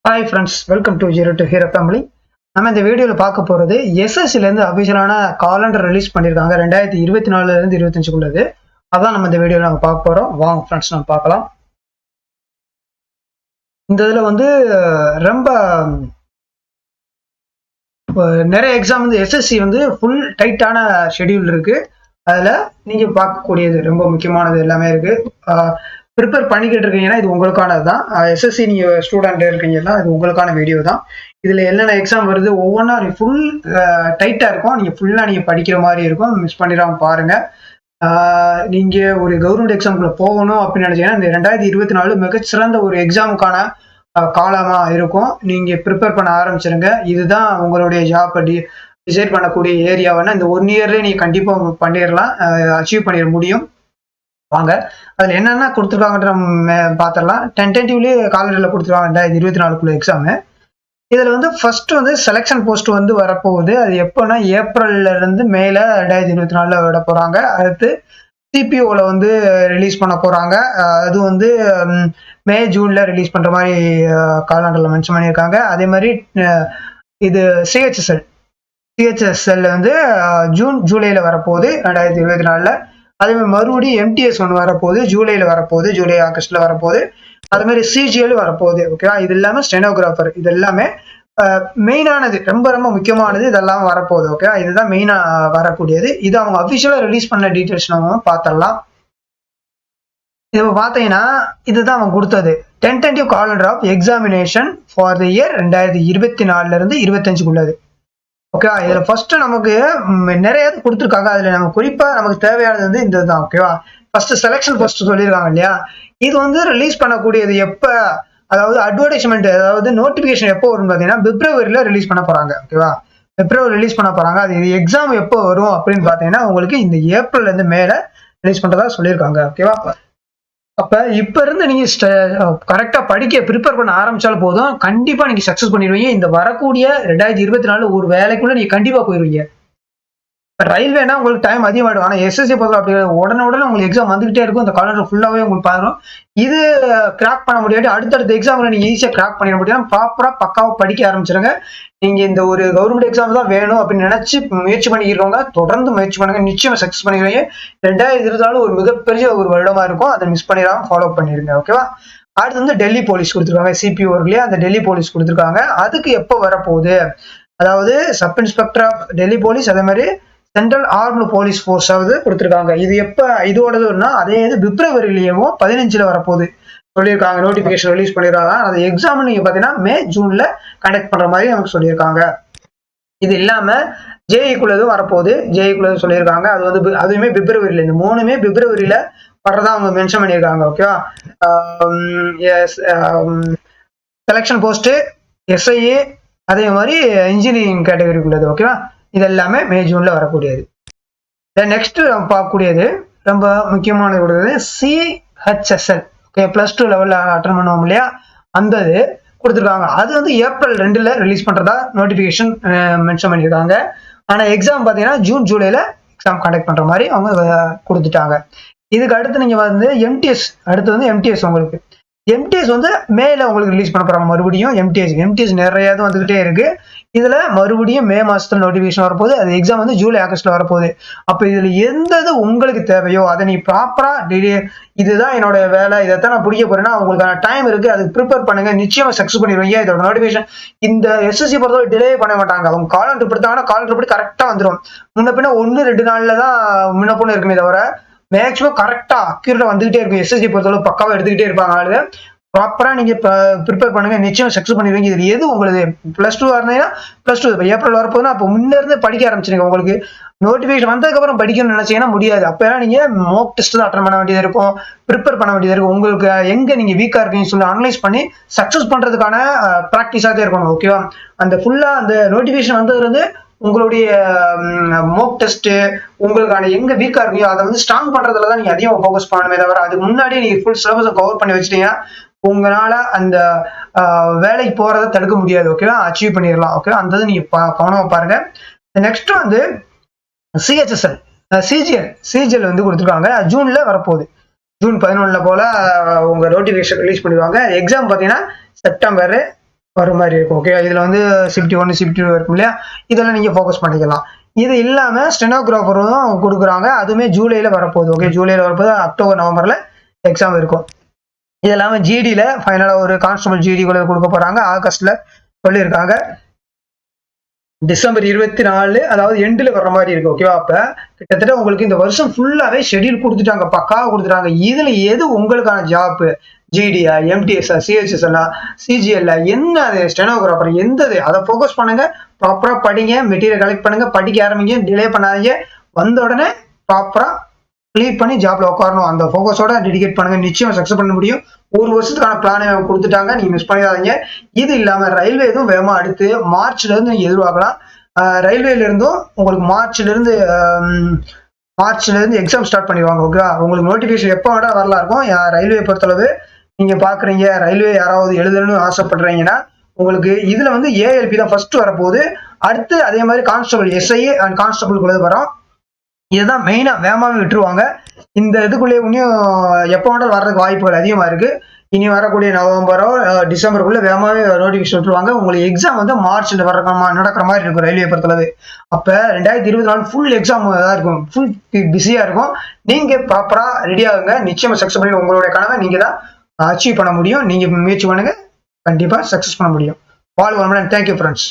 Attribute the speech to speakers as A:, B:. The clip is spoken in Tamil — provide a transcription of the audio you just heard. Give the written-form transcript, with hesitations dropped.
A: Hi friends, welcome to zero to hero family. நம்ம இந்த வீடியோவில் பார்க்க போகிறது எஸ்எஸ்சிலேருந்து அஃபிஷியலான காலண்டர் ரிலீஸ் பண்ணியிருக்காங்க 2024லேருந்து 25க்குள்ளது. அதான் நம்ம இந்த வீடியோவில் நம்ம பார்க்க போகிறோம். வாங்க ஃப்ரெண்ட்ஸ், நம்ம பார்க்கலாம். இந்த இதில் வந்து ரொம்ப நிறைய எக்ஸாம் வந்து எஸ்எஸ்சி வந்து ஃபுல் டைட்டான ஷெடியூல் இருக்குது. அதில் நீங்கள் பார்க்கக்கூடியது ரொம்ப முக்கியமானது எல்லாமே இருக்குது. ப்ரிப்பேர் பண்ணிக்கிட்டு இருக்கீங்கன்னா இது உங்களுக்கானது தான். எஸ்எஸ்சி நீங்கள் ஸ்டூடெண்ட் இருக்கீங்கன்னா இது உங்களுக்கான வீடியோ தான். இதில் என்னென்ன எக்ஸாம் வருது ஒவ்வொன்றா ஃபுல் டைட்டாக இருக்கும். நீங்கள் ஃபுல்லாக நீங்கள் படிக்கிற மாதிரி இருக்கும். மிஸ் பண்ணிடாமல் பாருங்கள். நீங்கள் ஒரு கவர்மெண்ட் எக்ஸாமுக்குள்ளே போகணும் அப்படின்னு நினச்சிங்கன்னா இந்த 2024 மிகச்சிறந்த ஒரு எக்ஸாமுக்கான காலமாக இருக்கும். நீங்கள் ப்ரிப்பேர் பண்ண ஆரம்பிச்சிருங்க. இதுதான் உங்களுடைய ஜாப் டிசைட் பண்ணக்கூடிய ஏரியாவான இந்த 1 இயர்லேயே நீங்கள் கண்டிப்பாக பண்ணிடலாம், அச்சீவ் பண்ணிட முடியும். வாங்க அதில் என்னென்ன கொடுத்துருக்காங்கன்ற நம்ம பார்த்துடலாம். டென்டேட்டிவ்லேயே காலண்டரில் கொடுத்துருவாங்க 2024 எக்ஸாமு. இதில் வந்து ஃபர்ஸ்ட் வந்து செலெக்ஷன் போஸ்ட் வந்து வரப்போகுது. அது எப்போனா ஏப்ரல்லேருந்து மேல 2024 விட போகிறாங்க. அடுத்து சிபிஓவில் வந்து ரிலீஸ் பண்ண போகிறாங்க. அது வந்து மே ஜூனில் ரிலீஸ் பண்ணுற மாதிரி காலண்டரில் மென்ஷன் பண்ணியிருக்காங்க. அதே மாதிரி இது சிஹெச்எஸ்எல் வந்து ஜூன் ஜூலையில் வரப்போகுது 2024. அதே மாதிரி மறுபடியும் MTS ஒன்று வரப்போகுது, ஜூலையில் வரப்போகுது, ஜூலை ஆகஸ்ட்ல வரப்போகுது. அது மாதிரி CGL வரப்போகுது. ஓகேவா? இது இல்லாமல் ஸ்டெனோகிராஃபர், இது எல்லாமே மெயினானது, ரொம்ப ரொம்ப முக்கியமானது. இதெல்லாம் வரப்போகுது. ஓகேவா? இதுதான் மெயினாக வரக்கூடியது. இது அவங்க அஃபிஷியலாக ரிலீஸ் பண்ண டீட்டெயில்ஸ் நம்ம பார்த்துடலாம். இது பார்த்தீங்கன்னா இதுதான் அவங்க கொடுத்தது. Tentative calendar of examination for the year 2024லேருந்து 25க்குள்ளது. ஓகேவா? இதில் ஃபர்ஸ்ட் நமக்கு நிறைய கொடுத்துருக்காங்க. அதில் நம்ம குறிப்பாக நமக்கு தேவையானது வந்து இந்த தான். ஓகேவா? ஃபர்ஸ்ட் செலெக்ஷன் போஸ்ட் சொல்லியிருக்காங்க இல்லையா? இது வந்து ரிலீஸ் பண்ணக்கூடியது எப்போ, அதாவது அட்வர்டைஸ்மெண்ட், அதாவது நோட்டிஃபிகேஷன் எப்போ வரும்னு பார்த்தீங்கன்னா பிப்ரவரியில் ரிலீஸ் பண்ண போகிறாங்க. ஓகேவா? பிப்ரவரி ரிலீஸ் பண்ண போகிறாங்க. அது எக்ஸாம் எப்போ வரும் அப்படின்னு பார்த்தீங்கன்னா உங்களுக்கு இந்த ஏப்ரல்லேருந்து மேலே ரிலீஸ் பண்ணுறதா சொல்லியிருக்காங்க. ஓகேவா? அப்போ இப்போ இருந்து நீங்கள் கரெக்டாக படிக்க ப்ரிப்பேர் பண்ண ஆரம்பித்தாலும் போதும், கண்டிப்பாக நீங்கள் சக்ஸஸ் பண்ணிடுவீங்க. இந்த வரக்கூடிய 2024 ஒரு வேலைக்குள்ளே நீங்கள் கண்டிப்பாக போயிடுவீங்க. இப்போ ரயில்வேனா உங்களுக்கு டைம் அதிகமாகிடும். ஆனால் எஸ்எஸ்சி பொறுத்த அப்படி உடனே உங்களுக்கு எக்ஸாம் வந்துகிட்டே இருக்கும். இந்த காலண்டர் ஃபுல்லாகவே உங்களுக்கு பாருங்க. இது கிராக் பண்ண முடியாது. அடுத்தடுத்த எக்ஸாமில் நீங்கள் ஈஸியாக கிராக் பண்ணிட முடியும். ப்ராப்பராக பக்காவாக படிக்க ஆரம்பிச்சிருங்க. நீங்கள் இந்த ஒரு கவர்மெண்ட் எக்ஸாம் தான் வேணும் அப்படின்னு நினச்சி முயற்சி பண்ணிக்கிறவங்க தொடர்ந்து முயற்சி பண்ணுங்க. நிச்சயம் சக்ஸஸ் பண்ணிடுவீங்க. 2024 ஒரு மிகப்பெரிய ஒரு வருடமாக இருக்கும். அதை மிஸ் பண்ணிடாமல் ஃபாலோ பண்ணிடுங்க. ஓகேவா? அடுத்து வந்து டெல்லி போலீஸ் கொடுத்துருக்காங்க. சிபிஓ இல்லையா, அந்த டெல்லி போலீஸ் கொடுத்துருக்காங்க. அதுக்கு எப்போ வரப்போகுது, அதாவது sub inspector of Delhi police, அதே மாதிரி சென்ட்ரல் ஆர்ம்டு போலீஸ் ஃபோர்ஸாவது கொடுத்துருக்காங்க. இது எப்போ இதோடதுன்னா அதே இது பிப்ரவரியிலேயும் 15ல் வரப்போகுது சொல்லியிருக்காங்க. நோட்டிஃபிகேஷன் ரிலீஸ் பண்ணிடுறாங்க. அது எக்ஸாம் நீங்கள் பார்த்தீங்கன்னா மே ஜூனில் கண்டக்ட் பண்ணுற மாதிரி நமக்கு சொல்லியிருக்காங்க. இது இல்லாமல் ஜேஇக்குள்ளதும் வரப்போகுது. ஜேஇக்குள்ளதும் சொல்லியிருக்காங்க. அது வந்து அதுவுமே பிப்ரவரியில், இந்த 3மே பிப்ரவரியில் வர்றதா அவங்க மென்ஷன் பண்ணியிருக்காங்க. ஓகேவா? செலெக்ஷன் போஸ்ட்டு, SIA, அதே மாதிரி இன்ஜினியரிங் கேட்டகரிக்குள்ளது. ஓகேவா? இது எல்லாமே மே ஜூனில் வரக்கூடியது. நெக்ஸ்ட் நம்ம பார்க்கக்கூடியது ரொம்ப முக்கியமான கொடுக்குறது CHSL. ஓகே, +2 லெவலில் அட்டன் பண்ணுவோம் இல்லையா, அந்த இது கொடுத்துருக்காங்க. அது வந்து ஏப்ரல் 2ல் ரிலீஸ் பண்ணுறதா நோட்டிஃபிகேஷன் மென்ஷன் பண்ணியிருக்காங்க. ஆனால் எக்ஸாம் பார்த்தீங்கன்னா ஜூன் ஜூலையில் எக்ஸாம் கண்டக்ட் பண்ணுற மாதிரி அவங்க கொடுத்துட்டாங்க. இதுக்கு அடுத்து நீங்கள் வந்து MTS, அடுத்து வந்து MTS உங்களுக்கு MTS வந்து மேல உங்களுக்கு ரிலீஸ் பண்ண போறாங்க. மறுபடியும் MTS நிறைய வந்துகிட்டே இருக்கு. இதுல மறுபடியும் மே மாசத்துல நோட்டிபிகேஷன் வரப்போகுது. அது எக்ஸாம் வந்து ஜூலை ஆகஸ்ட்ல வரப்போகுது. அப்ப இதுல எந்த உங்களுக்கு தேவையோ அதை நீ ப்ராப்பரா இதுதான் என்னோட வேலை, இதைத்தான் நான் பிடிக்க போறேன்னா உங்களுக்கான டைம் இருக்கு, அதுக்கு ப்ரிப்பேர் பண்ணுங்க. நிச்சயமா சக்சஸ் பண்ணிடுவீங்க. இதோட நோட்டிபிகேஷன் இந்த SSC பொறுத்தவரை டிலே பண்ண மாட்டாங்க. அவங்க காலண்டர் படுத்தாங்கன்னா காலண்டர் படி கரெக்டா வந்துடும். முன்ன பின்ன 1-2 நாள்ல தான் முன்ன பொண்ணு இருக்குமே தவிர மேக்ஸிமம் கரெக்டா அக்யூரேட்டா வந்துகிட்டே இருக்கும். SSC பொறுத்தளவு பக்காவா எடுத்துக்கிட்டே இருப்பாங்க ஆளுங்க. ப்ராப்பரா நீங்க ப்ரிப்பேர் பண்ணுங்க, நிச்சயம் சக்சஸ் பண்ணிடுவீங்க. இது எது உங்களுக்கு +2 இருந்தீங்கன்னா +2 இப்போ ஏப்ரல் வரப்போதுன்னா அப்போ முன்ன இருந்து படிக்க ஆரம்பிச்சிருங்க. உங்களுக்கு நோட்டிபிகேஷன் வந்ததுக்கு அப்புறம் படிக்கணும்னு நினைச்சீங்கன்னா முடியாது. அப்ப நீங்க மோக் டெஸ்ட் தான் அட்டன் பண்ண வேண்டியது இருக்கும், ப்ரிப்பேர் பண்ண வேண்டியது இருக்கும். உங்களுக்கு எங்க நீங்க வீக்கா இருக்கீங்கன்னு சொல்லி அனலைஸ் பண்ணி சக்சஸ் பண்றதுக்கான ப்ராக்டிஸாக இருக்கணும். ஓகேவா? அந்த ஃபுல்லா அந்த நோட்டிபிகேஷன் வந்ததுல இருந்து உங்களுடைய மோக் டெஸ்ட் உங்களுக்கான எங்க வீக்கா இருக்கீங்க அதை வந்து ஸ்ட்ராங் பண்றதுல தான் நீங்க அதிகமாக ஃபோக்கஸ் பண்ணணுமே தவிர அதுக்கு முன்னாடி நீங்க ஃபுல் சிலபஸை கவர் பண்ணி வச்சிட்டீங்கன்னா உங்களால அந்த வேலைக்கு போறதை தடுக்க முடியாது. ஓகேவா? அச்சீவ் பண்ணிடலாம். ஓகே, அந்த இது நீங்க கவனமா பாருங்க. நெக்ஸ்ட் வந்து CHSL CGL வந்து கொடுத்துருக்காங்க. ஜூன்ல வரப்போகுது. ஜூன் 11 போல உங்க நோட்டிபிகேஷன் ரிலீஸ் பண்ணிடுவாங்க. எக்ஸாம் பார்த்தீங்கன்னா செப்டம்பர் வர மாதிரி இருக்கும். ஓகே, இதுல வந்து ஷிஃப்ட் 1 ஷிஃப்ட் 2 இருக்கும் இல்லையா, இதெல்லாம் நீங்க ஃபோக்கஸ் பண்ணிக்கலாம். இது இல்லாம ஸ்டெனோகிராஃபரும் கொடுக்குறாங்க, அதுவுமே ஜூலைல வரப்போகுது. ஓகே, ஜூலைல வரப்போது, அக்டோபர் நவம்பர்ல எக்ஸாம் இருக்கும். இது இல்லாம ஜிடில ஃபைனலா ஒரு கான்ஸ்டபிள் ஜிடி கூட கொடுக்க போறாங்க, ஆகஸ்ட்ல சொல்லியிருக்காங்க. டிசம்பர் 24 அதாவது எண்டில் வர்ற மாதிரி இருக்கு. ஓகேவா, அப்ப கிட்டத்தட்ட உங்களுக்கு இந்த வருஷம் ஃபுல்லாவே ஷெட்யூல் கொடுத்துட்டாங்க, பக்காவா கொடுத்துட்டாங்க. இதுல எது உங்களுக்கான ஜாப், ஜிடியா, எம்டிஎஸ்ஆ, சிஹெச்எஸ்எல்லா, சிஜிஎல், என்ன அது ஸ்டெனோகிராஃபர் எந்தது, அதை ஃபோக்கஸ் பண்ணுங்க. ப்ராப்பரா படிங்க, மெட்டீரியல் கலெக்ட் பண்ணுங்க, படிக்க ஆரம்பிங்க, டிலே பண்ணாதீங்க. வந்த உடனே ப்ராப்பரா கிளியர் பண்ணி ஜாப்ல உட்காரணும். அந்த ஃபோக்கஸோட டெடிகேட் பண்ணுங்க, நிச்சயம் சக்சஸ் பண்ண முடியும். ஒரு வருஷத்துக்கான பிளானை கொடுத்துட்டாங்க, நீங்க மிஸ் பண்ணிடாதீங்க. இது இல்லாம ரயில்வே எதுவும் வேகமா அடுத்து மார்ச்ல இருந்து நீங்க எதிர்பார்க்கலாம். ரயில்வேல இருந்தும் உங்களுக்கு மார்ச்ல இருந்து எக்ஸாம் ஸ்டார்ட் பண்ணிடுவாங்க. ஓகே, உங்களுக்கு நோட்டிபிகேஷன் எப்போ வேணா வரலாம் இருக்கும். ரயில்வே பொறுத்தளவு நீங்க பாக்குறீங்க, ரயில்வே யாராவது எழுதணும்னு ஆசைப்படுறீங்கன்னா உங்களுக்கு இதுல வந்து ஏஎல்பி தான் ஃபர்ஸ்ட் வரப்போகுது. அடுத்து அதே மாதிரி கான்ஸ்டபிள், எஸ்ஐ அண்ட் கான்ஸ்டபிள் கூட வரும். இதுதான் மெயினா வேகமாவே விட்டுருவாங்க. இந்த இதுக்குள்ளே இன்னும் எப்போ வேணாலும் வர்றதுக்கு வாய்ப்புகள் அதிகமா இருக்கு. இனி வரக்கூடிய நவம்பரோ டிசம்பருக்குள்ள வேகமாவே நோட்டிபிகேஷன் விட்டுருவாங்க. உங்களுக்கு எக்ஸாம் வந்து மார்ச்ல நடக்கிற மாதிரி இருக்கும் ரயில்வே பொறுத்தளவு. அப்ப 2024 ஃபுல் எக்ஸாம் தான் இருக்கும், ஃபுல் பிஸியா இருக்கும். நீங்க ப்ராப்பரா ரெடி ஆகுங்க, நிச்சயமா சக்சஸ் பண்ணி உங்களுடைய கனவை நீங்க தான் அச்சீவ் பண்ண முடியும். நீங்க முயற்சி பண்ணுங்க, கண்டிப்பா சக்சஸ் பண்ண முடியும். வாழ்க வளமுடன். Thank you friends.